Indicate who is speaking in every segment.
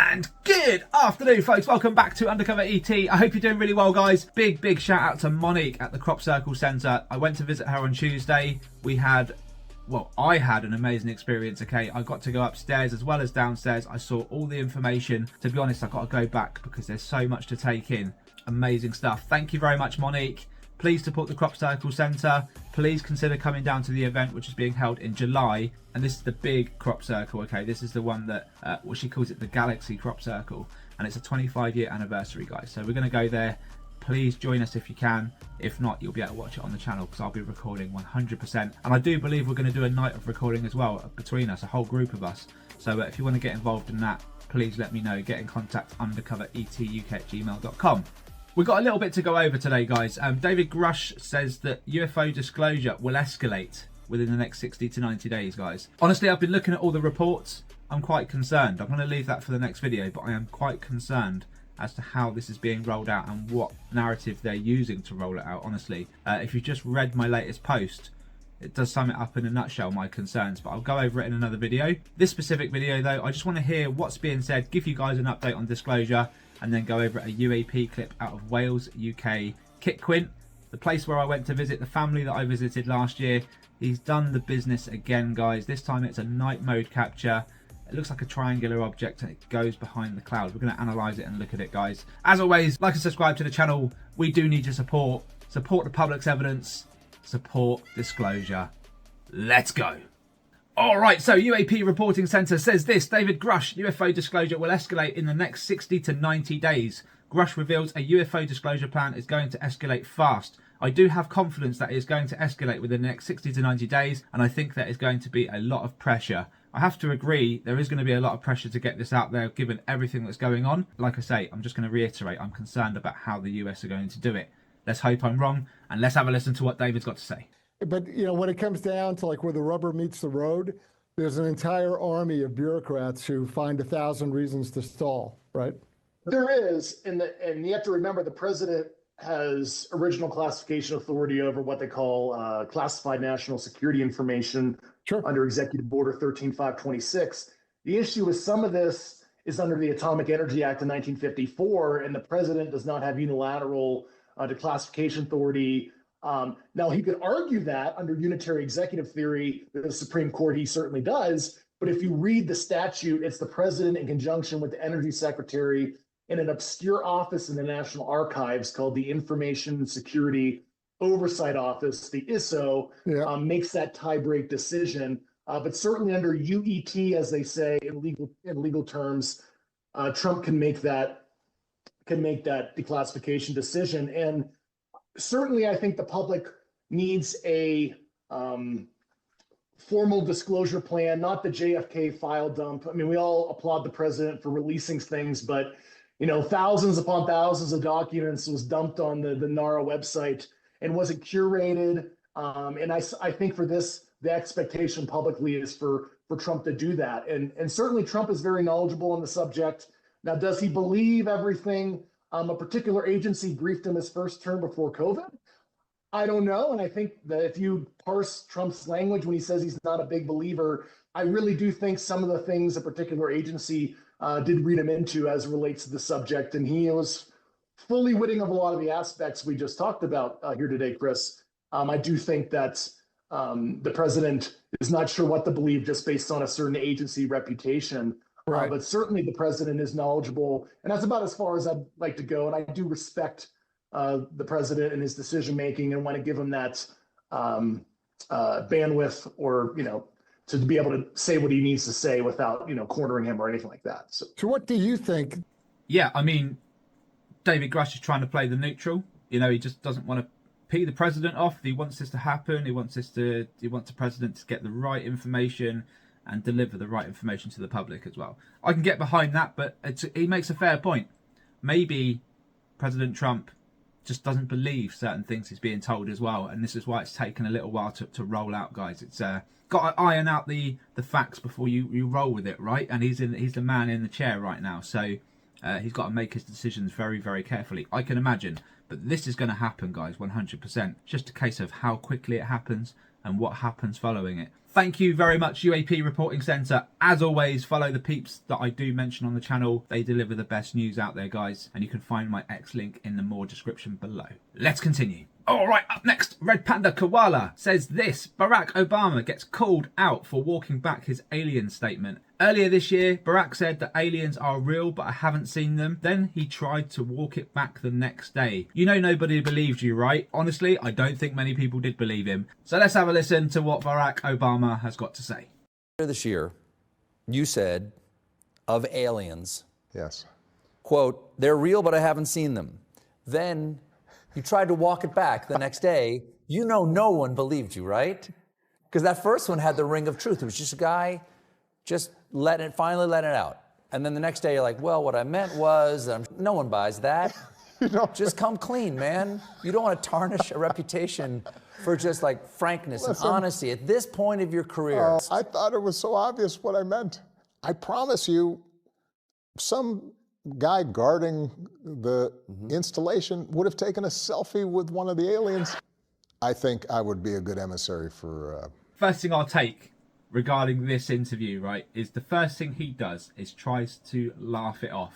Speaker 1: And good afternoon, folks. Welcome back to UndercoverET. I hope you're doing really well, guys. Big shout out to Monique at the Crop Circle Centre. I went to visit her on Tuesday. I had an amazing experience, okay? I got to go upstairs as well as downstairs. I saw all the information. To be honest, I've got to go back because there's so much to take in. Amazing stuff. Thank you very much, Monique. Please support the Crop Circle Centre. Please consider coming down to the event, which is being held in July. And this is the big crop circle, okay? This is the one that, what she calls it, the Galaxy Crop Circle. And it's a 25-year anniversary, guys. So we're going to go there. Please join us if you can. If not, you'll be able to watch it on the channel because I'll be recording 100%. And I do believe we're going to do a night of recording as well between us, a whole group of us. So if you want to get involved in that, please let me know. Get in contact, undercoveretuk@gmail.com. We've got a little bit to go over today, guys. David Grush says that UFO disclosure will escalate within the next 60 to 90 days, guys. Honestly, I've been looking at all the reports. I'm quite concerned. I'm going to leave that for the next video, but I am quite concerned as to how this is being rolled out and what narrative they're using to roll it out, honestly. If you've just read my latest post, it does sum it up in a nutshell, my concerns, but I'll go over it in another video. This specific video, though, I just want to hear what's being said, give you guys an update on disclosure, and then go over a UAP clip out of Wales, UK. Kit Quint, the place where I went to visit the family that I visited last year. He's done the business again, guys. This time it's a night mode capture. It looks like a triangular object and it goes behind the cloud. We're going to analyse it and look at it, guys. As always, like and subscribe to the channel. We do need your support. Support the public's evidence. Support disclosure. Let's go. All right, so UAP Reporting Centre says this. David Grush, UFO disclosure will escalate in the next 60 to 90 days. Grush reveals a UFO disclosure plan is going to escalate fast. I do have confidence that it is going to escalate within the next 60 to 90 days, and I think there is going to be a lot of pressure. I have to agree, there is going to be a lot of pressure to get this out there, given everything that's going on. Like I say, I'm just going to reiterate, I'm concerned about how the US are going to do it. Let's hope I'm wrong, and let's have a listen to what David's got to say.
Speaker 2: But, you know, when it comes down to like where the rubber meets the road, there's an entire army of bureaucrats who find 1,000 reasons to stall, right?
Speaker 3: There is, and you have to remember the president has original classification authority over what they call classified national security information under Executive Order 13526. The issue with some of this is under the Atomic Energy Act of 1954, and the president does not have unilateral declassification authority. Now, he could argue that under unitary executive theory, the Supreme Court, he certainly does. But if you read the statute, it's the president in conjunction with the energy secretary in an obscure office in the National Archives called the Information Security Oversight Office, the ISO, makes that tie-break decision. But certainly under UET, as they say in legal terms, Trump can make that declassification decision. And certainly, I think the public needs a formal disclosure plan, not the JFK file dump. I mean, we all applaud the president for releasing things, but you know, thousands upon thousands of documents was dumped on the NARA website and wasn't curated. And I think for this, the expectation publicly is for Trump to do that. And certainly Trump is very knowledgeable on the subject. Now, does he believe everything a particular agency briefed him his first term before COVID? I don't know. And I think that if you parse Trump's language when he says he's not a big believer, I really do think some of the things a particular agency did read him into as it relates to the subject. And he was fully witting of a lot of the aspects we just talked about here today, Chris. I do think that the president is not sure what to believe just based on a certain agency reputation. Right. But certainly the president is knowledgeable, and that's about as far as I'd like to go. And I do respect the president and his decision making, and want to give him that bandwidth, or to be able to say what he needs to say without cornering him or anything like that. So
Speaker 2: what do you think?
Speaker 1: Yeah, I mean, David Grush is trying to play the neutral. He just doesn't want to pee the president off. He wants this to happen. He wants the president to get the right information and deliver the right information to the public as well. I can get behind that, but he makes a fair point. Maybe President Trump just doesn't believe certain things he's being told as well, and this is why it's taken a little while to roll out, guys. It's got to iron out the facts before you roll with it, right? And he's the man in the chair right now, so he's got to make his decisions very, very carefully, I can imagine. But this is going to happen, guys, 100%. It's just a case of how quickly it happens and what happens following it. Thank you very much, UAP Reporting Centre. As always, follow the peeps that I do mention on the channel. They deliver the best news out there, guys. And you can find my X link in the more description below. Let's continue. All right, up next, Red Panda Koala says this: Barack Obama gets called out for walking back his alien statement. Earlier this year, Barack said that aliens are real, but I haven't seen them. Then he tried to walk it back the next day. You know, nobody believed you, right? Honestly, I don't think many people did believe him. So let's have a listen to what Barack Obama has got to say.
Speaker 4: This year, you said of aliens,
Speaker 5: Yes.
Speaker 4: quote, they're real, but I haven't seen them. Then you tried to walk it back the next day. You know, no one believed you, right? Because that first one had the ring of truth. It was just a guy just finally letting it out. And then the next day you're like, well, what I meant was, no one buys that. Just come clean, man. You don't want to tarnish a reputation for just like frankness and honesty at this point of your career.
Speaker 5: I thought it was so obvious what I meant. I promise you, some guy guarding the installation would have taken a selfie with one of the aliens. I think I would be a good emissary for...
Speaker 1: First thing I'll take regarding this interview, right, is the first thing he does is tries to laugh it off.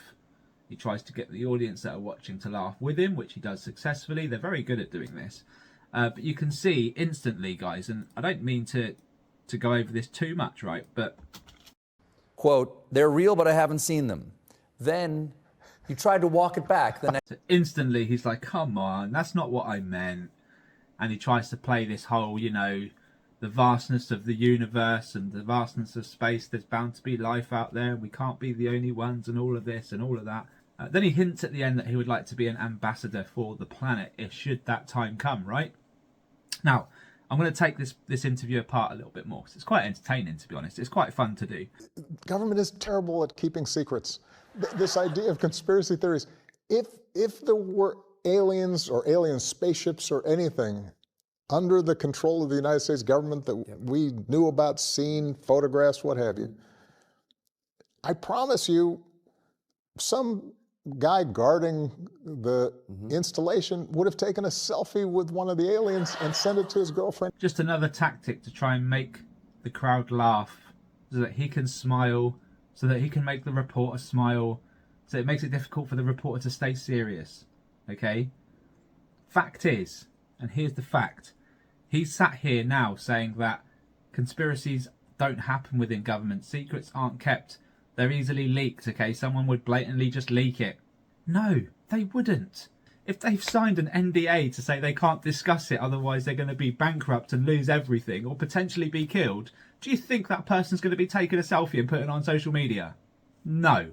Speaker 1: He tries to get the audience that are watching to laugh with him, which he does successfully. They're very good at doing this. But you can see instantly, guys, and I don't mean to go over this too much, right, but...
Speaker 4: Quote, they're real, but I haven't seen them. Then you tried to walk it back the next...
Speaker 1: So instantly, he's like, come on, that's not what I meant. And he tries to play this whole, you know, the vastness of the universe and the vastness of space. There's bound to be life out there. We can't be the only ones and all of this and all of that. Then he hints at the end that he would like to be an ambassador for the planet should that time come, right? Now, I'm going to take this interview apart a little bit more because it's quite entertaining, to be honest. It's quite fun to do.
Speaker 5: Government is terrible at keeping secrets. This idea of conspiracy theories, if there were aliens or alien spaceships or anything under the control of the United States government that we knew about, seen, photographs, what have you, I promise you, some guy guarding the installation would have taken a selfie with one of the aliens and sent it to his girlfriend.
Speaker 1: Just another tactic to try and make the crowd laugh so that he can smile, so that he can make the reporter smile, so it makes it difficult for the reporter to stay serious. Okay? Fact is, and here's the fact, he's sat here now saying that conspiracies don't happen within government, secrets aren't kept, they're easily leaked, okay? Someone would blatantly just leak it. No, they wouldn't. If they've signed an NDA to say they can't discuss it, otherwise they're going to be bankrupt and lose everything, or potentially be killed, do you think that person's going to be taking a selfie and putting it on social media? No.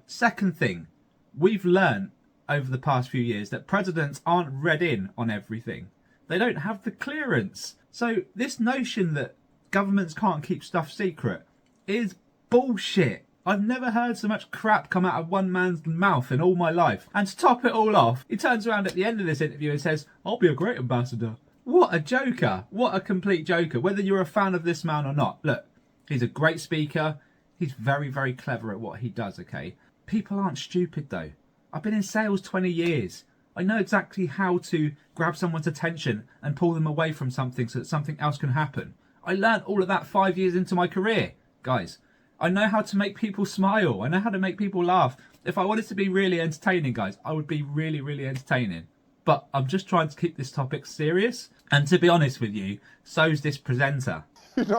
Speaker 1: Second thing, we've learned over the past few years that presidents aren't read in on everything. They don't have the clearance. So this notion that governments can't keep stuff secret is bullshit. I've never heard so much crap come out of one man's mouth in all my life. And to top it all off, he turns around at the end of this interview and says, I'll be a great ambassador. What a joker. What a complete joker. Whether you're a fan of this man or not. Look, he's a great speaker. He's very, very clever at what he does, okay? People aren't stupid, though. I've been in sales 20 years. I know exactly how to grab someone's attention and pull them away from something so that something else can happen. I learned all of that 5 years into my career, guys. I know how to make people smile. I know how to make people laugh. If I wanted to be really entertaining, guys, I would be really, really entertaining. But I'm just trying to keep this topic serious. And to be honest with you, so's this presenter.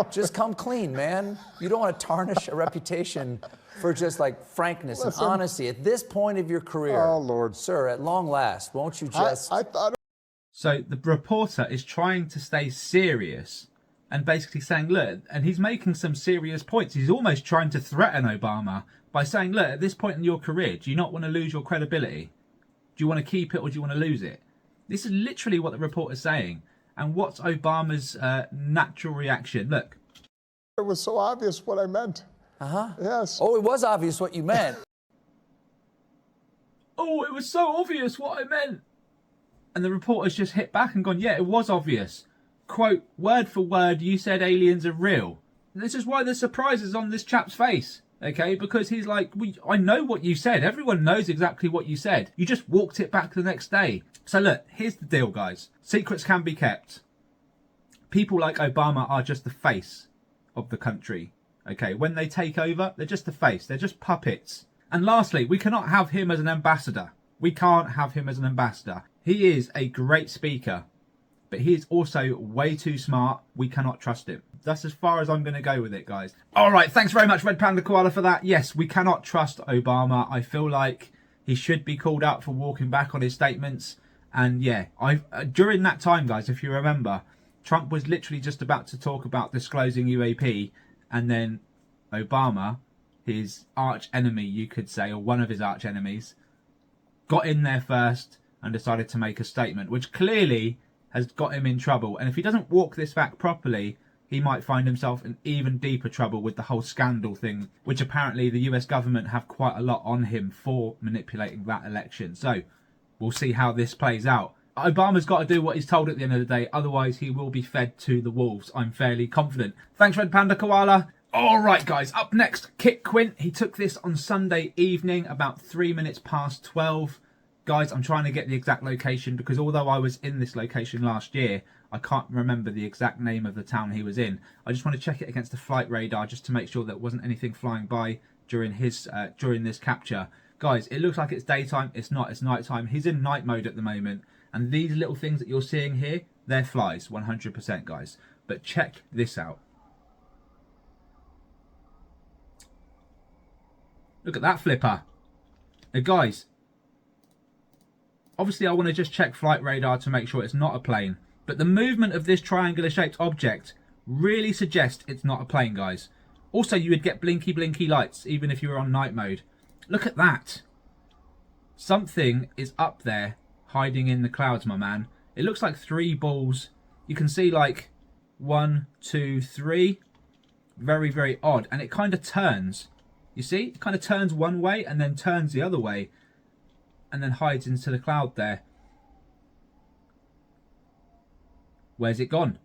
Speaker 4: Just come clean, man. You don't want to tarnish a reputation for just like frankness and honesty at this point of your career.
Speaker 5: Oh, Lord.
Speaker 4: Sir, at long last, won't you just...
Speaker 5: I thought...
Speaker 1: So the reporter is trying to stay serious and basically saying, look, and he's making some serious points. He's almost trying to threaten Obama by saying, look, at this point in your career, do you not want to lose your credibility? Do you want to keep it or do you want to lose it? This is literally what the reporter's saying. And what's Obama's natural reaction? Look.
Speaker 5: It was so obvious what I meant.
Speaker 4: Uh-huh.
Speaker 5: Yes.
Speaker 4: Oh, it was obvious what you meant.
Speaker 1: Oh, it was so obvious what I meant. And the reporter's just hit back and gone, yeah, it was obvious. Quote, word for word, you said aliens are real. This is why the surprise is on this chap's face, okay? Because he's like, I know what you said. Everyone knows exactly what you said. You just walked it back the next day. So look, here's the deal, guys. Secrets can be kept. People like Obama are just the face of the country. Okay, when they take over, they're just the face. They're just puppets. And lastly, we cannot have him as an ambassador. We can't have him as an ambassador. He is a great speaker, but he is also way too smart. We cannot trust him. That's as far as I'm going to go with it, guys. All right, thanks very much, Red Panda Koala, for that. Yes, we cannot trust Obama. I feel like he should be called out for walking back on his statements. And yeah, during that time, guys, if you remember, Trump was literally just about to talk about disclosing UAP, and then Obama, his arch enemy, you could say, or one of his arch enemies, got in there first and decided to make a statement, which clearly has got him in trouble. And if he doesn't walk this back properly, he might find himself in even deeper trouble with the whole scandal thing, which apparently the US government have quite a lot on him for manipulating that election. So we'll see how this plays out. Obama's got to do what he's told at the end of the day, otherwise he will be fed to the wolves. I'm fairly confident. Thanks, Red Panda Koala. All right, guys, up next, Kit Quint. He took this on Sunday evening, about 3 minutes past 12. Guys, I'm trying to get the exact location because although I was in this location last year, I can't remember the exact name of the town he was in. I just want to check it against the flight radar just to make sure there wasn't anything flying by during this capture. Guys, it looks like it's daytime. It's not. It's nighttime. He's in night mode at the moment. And these little things that you're seeing here, they're flies, 100%, guys. But check this out. Look at that flipper. Now, guys, obviously I want to just check flight radar to make sure it's not a plane. But the movement of this triangular shaped object really suggests it's not a plane, guys. Also, you would get blinky blinky lights even if you were on night mode. Look at that. Something is up there hiding in the clouds, my man. It looks like 3 balls. You can see like 1, 2, 3. Very, very odd. And it kind of turns. You see? It kind of turns one way and then turns the other way. And then hides into the cloud there. Where's it gone?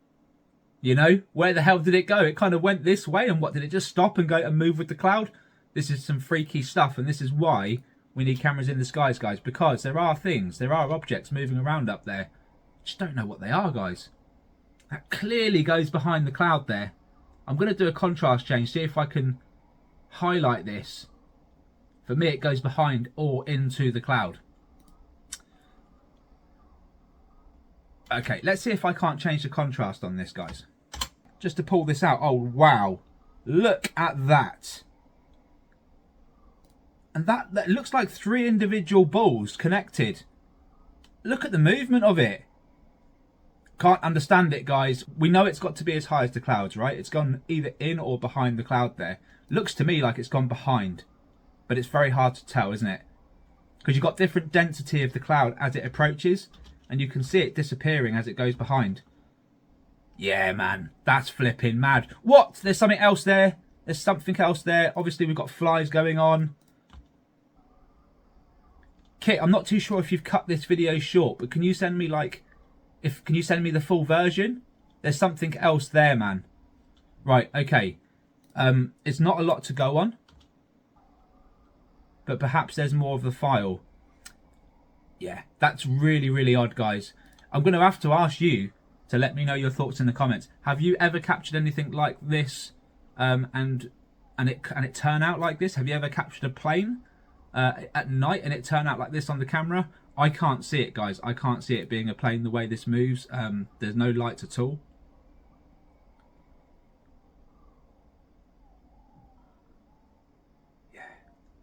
Speaker 1: You know, where the hell did it go? It kind of went this way, and what, did it just stop and go and move with the cloud? This is some freaky stuff, and this is why we need cameras in the skies, guys, because there are things, there are objects moving around up there. Just don't know what they are, guys. That clearly goes behind the cloud there. I'm going to do a contrast change, see if I can highlight this. For me, it goes behind or into the cloud. Okay, let's see if I can't change the contrast on this, guys. Just to pull this out. Oh, wow. Look at that. And that looks like 3 individual balls connected. Look at the movement of it. Can't understand it, guys. We know it's got to be as high as the clouds, right? It's gone either in or behind the cloud there. Looks to me like it's gone behind. But it's very hard to tell, isn't it? Because you've got different density of the cloud as it approaches. And you can see it disappearing as it goes behind. Yeah, man. That's flipping mad. What? There's something else there. There's something else there. Obviously, we've got flies going on. Kit, I'm not too sure if you've cut this video short, but can you send me can you send me the full version? There's something else there, man. Right, okay. It's not a lot to go on. But perhaps there's more of the file. Yeah, that's really, really odd, guys. I'm going to have to ask you to let me know your thoughts in the comments. Have you ever captured anything like this and it turn out like this? Have you ever captured a plane at night and it turn out like this on the camera? I can't see it, guys. I can't see it being a plane the way this moves. There's no lights at all.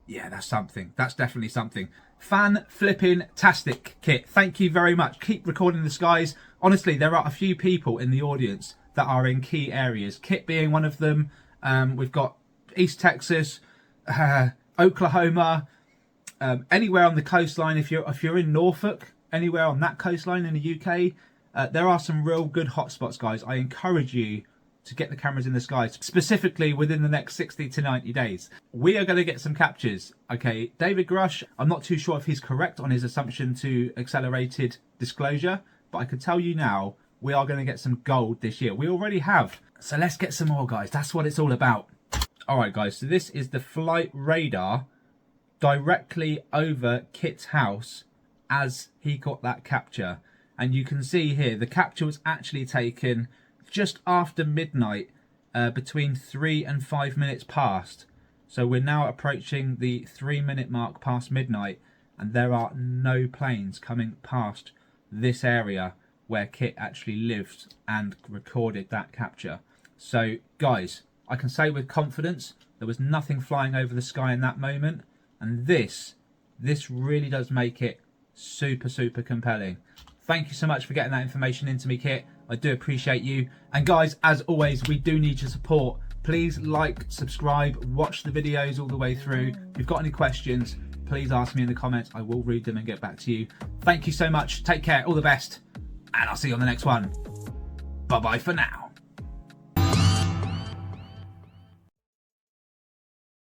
Speaker 1: Yeah, that's something. That's definitely something. Fan-flipping-tastic, Kit. Thank you very much. Keep recording the skies. Honestly, there are a few people in the audience that are in key areas. Kit being one of them. We've got East Texas, Oklahoma, anywhere on the coastline. If you're in Norfolk, anywhere on that coastline in the UK, there are some real good hotspots, guys. I encourage you to get the cameras in the skies, specifically within the next 60 to 90 days. We are going to get some captures. Okay, David Grush, I'm not too sure if he's correct on his assumption to accelerated disclosure, but I can tell you now, we are going to get some gold this year. We already have. So let's get some more, guys. That's what it's all about. All right, guys, so this is the flight radar directly over Kit's house as he got that capture. And you can see here, the capture was actually taken just after midnight between 3 and 5 minutes past. So we're now approaching the 3-minute mark past midnight, and there are no planes coming past this area where Kit actually lived and recorded that capture. So guys, I can say with confidence there was nothing flying over the sky in that moment, and this really does make it super compelling. Thank you so much for getting that information into me, Kit. I do appreciate you. And guys, as always, we do need your support. Please like, subscribe, watch the videos all the way through. If you've got any questions, please ask me in the comments. I will read them and get back to you. Thank you so much. Take care. All the best. And I'll see you on the next one. Bye-bye for now.